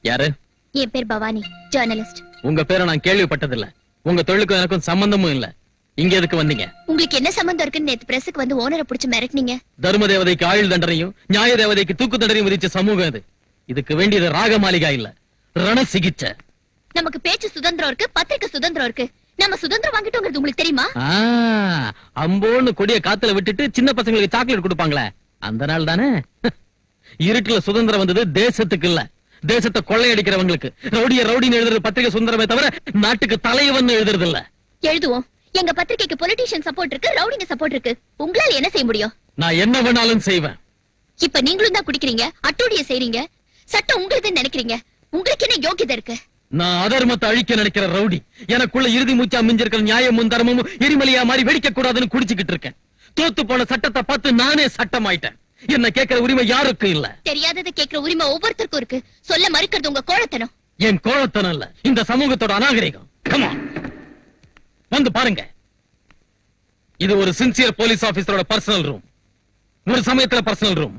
யாரு? என் பேர் பவானி, ஜர்னலிஸ்ட். உங்க பேரை நான் கேள்விப்பட்டதில்ல. உங்க தொழிலுக்கும் எனக்கும் சம்பந்தமும் இல்ல. இங்க எதுக்கு வந்தீங்க? உங்களுக்கு என்ன சம்பந்தம் இருக்குன்னு நேத்து பிரஸுக்கு வந்து ஓனரை புடிச்சு மிரட்டினீங்க. தர்ம தேவதைக்கு ஆயுள் தண்டனையும் நியாய தேவதைக்கு தூக்கு தண்டனையும் விதிச்ச சமூகம் இது. இதுக்கு வேண்டியது ராக மாளிகா இல்ல, ரண சிகிச்சை. நமக்கு பேச்சு சுதந்திரம் இருக்கு, பத்திரிக்கை சுதந்திரம் இருக்கு. நம்ம சுதந்திரம் வாங்கிட்டோங்கிறது உங்களுக்கு தெரியுமா? அம்போன்னு கொடிய காத்துல விட்டுட்டு சின்ன பசங்களுக்கு சாக்லேட் கொடுப்பாங்களே, அந்த நாள் தானே. இருட்டுல சுதந்திரம் வந்தது தேசத்துக்கு இல்ல, தேசத்தை கொள்ளையடிக்கிறவங்களுக்கு. ரவுடின்னு எழுதுறது பத்திரிகை சுதந்திரமே தவிர நாட்டுக்கு தலைவன் எழுதுறது இல்ல. எழுதுவோம். எங்க பத்திரிகைக்கு பொலிட்டீஷியன் சப்போர்ட் இருக்கு, ரவுடிங்க சப்போர்ட் இருக்கு. உங்களால என்ன செய்ய முடியும்? நான் என்ன வேணாலும் செய்வேன். இப்ப நீங்களும் தான் குடிக்கிறீங்க, அட்டூழிய செய்றீங்க. சட்டம் உங்களுக்கு நினைக்கிறீங்க. உங்களுக்கு என்ன யோகியதை இருக்கு? நான் அதர்மத்தை அழிக்க நினைக்கிற ரவுடி. எனக்குள்ள இறுதி மூச்சா மிஞ்சிருக்கிற நியாயமும் தர்மமும் எரிமலையா மாறி வெடிக்க கூடாதுன்னு குடிச்சுக்கிட்டு இருக்கேன். தோத்து போன சட்டத்தை பார்த்து நானே சட்டமாயிட்டேன். என்ன கேட்கிற உரிமை யாருக்கும் இல்ல. தெரியாததை கேட்கிற உரிமை ஒவ்வொருத்தருக்கும் இருக்கு. சொல்ல மறுக்கிறது உங்க கோழத்தனம். என் கோழத்தனம் இல்ல, இந்த சமூகத்தோட அநாகரிகம். Come on. வந்து பாருங்க. இது ஒரு சின்சியர் போலீஸ் ஆபீசரோட பர்சனல் ரூம். ஒரு சமயத்துல பர்சனல் ரூம்.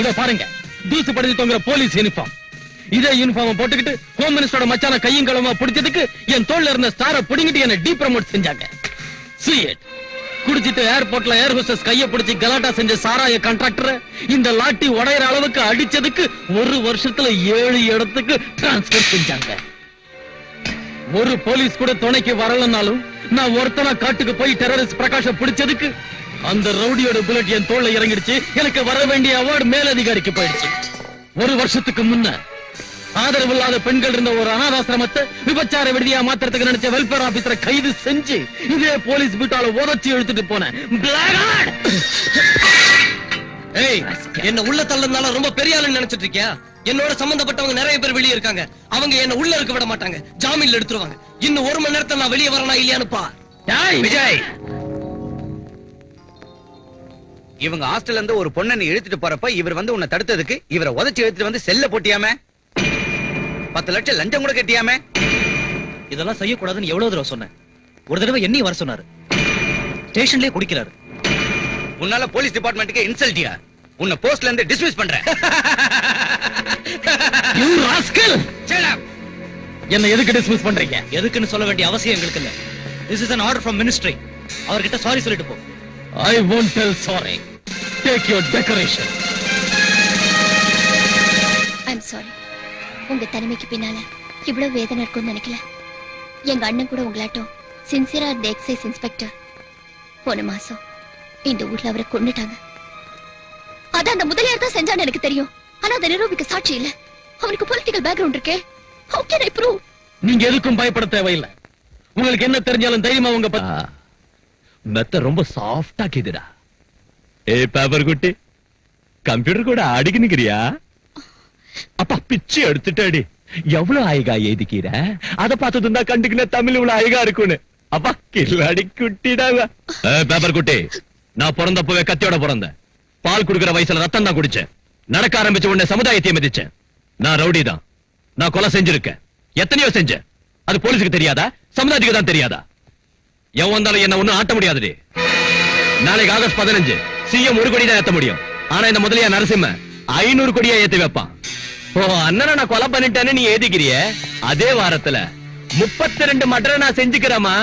இத பாருங்க, தூசு படுத்தி தொங்குற போலீஸ் யூனிஃபார்ம். இதே யூனிஃபார்ம் போட்டுக்கிட்டு ஹோம் மினிஸ்டரோட மச்சான கையும் களமா பிடிச்சதுக்கு என் தோல்ல இருந்த ஸ்டாரை புடிங்கிட்டு என்ன டீ ப்ரமோட் செஞ்சாங்க. See it. குடிச்சிட்டு ஏர்போர்ட்ல ஏர் ஹோஸ்டஸ் கைய பிடிச்சி கலாட்டா செஞ்ச சாராய கான்ட்ராக்டர் இந்த லாட்டி உடையற அளவுக்கு அடிச்சதுக்கு ஒரு வருஷத்துல 7 இடத்துக்கு டிரான்ஸ்பர் செஞ்சாங்க. ஒரு போலீஸ் கூட துணைக்கு வரலனாலும் நான் ஒருத்தனா காட்டுக்கு போய் டெரரிஸ்ட் பிரகாஷ பிடிச்சதுக்கு அந்த ரவுடியோட புல்லட் என் தோல்ல இறங்கிடுச்சு. எனக்கு வர வேண்டிய அவார்டு மேலதிகாரிக்கு போயிடுச்சு. ஒரு வருஷத்துக்கு முன்ன ஆதரவு இல்லாத பெண்கள் இருந்த ஒரு அனாதாசிரமத்தை விபச்சார விடுதியா மாத்திரத்துக்கு நினைச்ச வெல்ஃபேர் ஆபீசரை கைது செஞ்சு இதே போலீஸ் வீட்டால உதச்சி எடுத்துட்டு போனேன். என்ன உள்ள தள்ளனால ரொம்ப பெரிய ஆளுன்னு நினைச்சிட்டு இருக்கியா? என்னோட சம்பந்தப்பட்டவங்க நிறைய பேர் வெளியே இருக்காங்க. அவங்க என்ன உள்ள இருக்க விட மாட்டாங்க, ஜாமீன்ல எடுத்துருவாங்க. இன்னும் 1 மணி நேரத்துல நான் வெளியே வரனா இல்லையான்னு பா. விஜய், இவங்க ஹாஸ்டல்ல இருந்து ஒரு பொண்ணை நீ இழுத்துட்டு போறப்ப இவர் வந்து உன்னை தடுத்ததுக்கு இவரை உதச்சி எடுத்துட்டு வந்து செல்ல போட்டியாமே, 10 லட்சம் லஞ்சம் கூட கட்டியாமே. இதெல்லாம் செய்யக்கூடாதுன்னு எவ்வளவு தடவை சொன்னேன். ஒரு தடவை என்னையும் வர சொன்னாரு. ஸ்டேஷன்லயே குடிக்கிறாரு. உன்னால போலீஸ் டிபார்ட்மெண்ட்டுக்கு இன்சல்ட்டியா? உன்னை போஸ்ட்ல இருந்து டிஸ்மிஸ் பண்றேன். You rascal! Shut up! என்ன எதுக்கு டிஸ்மிஸ் பண்றீங்க? எதுக்குன்னு சொல்ல வேண்டிய அவசியம் எங்களுக்கு இல்ல. This is an order from ministry. அவர்கிட்ட சாரி சொல்லிட்டு போ. I won't tell sorry. Take your decoration. I'm sorry. உங்க தனிமைக்கு பின்னால இவ்வளவு வேதனை இருக்கும்னு நினைக்கல. எங்க அண்ணன் கூட உங்களாட்டம் சின்சியரா இருந்த எக்ஸைஸ் இன்ஸ்பெக்டர் போன மாசம் இந்த ஊர்ல அவரை கொன்னுட்டாங்க. அத அந்த முதலியார் தான் செஞ்சான்னு எனக்கு தெரியும். ஆனா அதை நிரூபிக்க சாட்சி இல்ல. அவனுக்கு பொலிட்டிக்கல் பேக்ரவுண்ட் இருக்கே. How can I prove? நீங்க எதுக்கும் பயப்பட தேவையில்லை. உங்களுக்கு என்ன தெரிஞ்சாலும் தைரியமா உங்க மெத்த ரொம்ப சாஃப்டா கேக்குதுடா. பேப்பர் குட்டி கம்ப்யூட்டர் கூட அடிக்கணுங்கிறியா? அப்பா பிச்சு எடுத்துட்டாடி. எவ்வளவு அழகா எழுதிக்கிற, அத பார்த்ததும் தான் கண்டுக்கின தமிழ் இவ்வளவு அழகா இருக்குன்னு. அப்பா கில்லாடி குட்டிடாவ. பேப்பர் குட்டி, நான் பிறந்தப்பவே கத்தியோட பிறந்தேன். பால் குடுக்கிற வயசுல ரத்தம் தான் குடிச்சேன். நடக்க ஆரம்பிச்ச உடனே சமுதாயத்தை மதிச்சேன். நான் ரவுடி தான். நான் கொலை செஞ்சிருக்கேன். எத்தனையோ செஞ்சேன். அது போலீஸுக்கு தெரியாதா? சமுதாயத்துக்கு தான் தெரியாதா? எவன் வந்தாலும் என்ன ஒண்ணும் ஆட்ட முடியாதுடி. நாளைக்கு ஆகஸ்ட் 15 சிஎம் 1 கோடி தான் ஏத்த முடியும். ஆனா இந்த முதலியா நரசிம்ம 500 கோடியா ஏத்தி வைப்பான். ஓ அண்ணனை நான் கொலை பண்ணிட்டேன்னு நீ ஏதிக்கிறிய. அதே வாரத்துல 32 மர்டரை நான் செஞ்சுக்கிறேமா.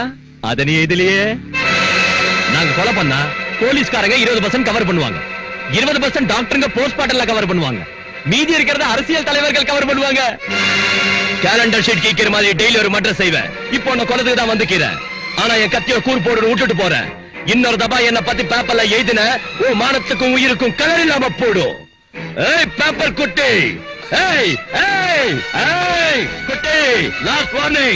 அத நீ எதிலேயே. நாங்க கொலை பண்ணா போலீஸ்காரங்க 20% கவர் பண்ணுவாங்க. 20% டாக்டருங்க போஸ்ட்மார்ட்டம்ல கவர் பண்ணுவாங்க. மீதி இருக்கிறத அரசியல் தலைவர்கள் கவர் பண்ணுவாங்க. கேலண்டர் ஷீட் கீக்கிற மாதிரி டெய்லி ஒரு மர்டர் செய்வேன். இப்போ நான் கொலைக்கு தான் வந்துக்கிறேன். ஆனா என் கத்திய கூர் போடு விட்டுட்டு போறேன். இன்னொரு தபா என்ன பத்தி பேப்பர்ல எழுதின ஓ மானத்துக்கும் உயிருக்கும் கலர் இல்லாம போடும். ஏய் பேப்பர் குட்டி, ஏய் ஏய் ஏய் குட்டி, லாஸ்ட் வார்னிங்.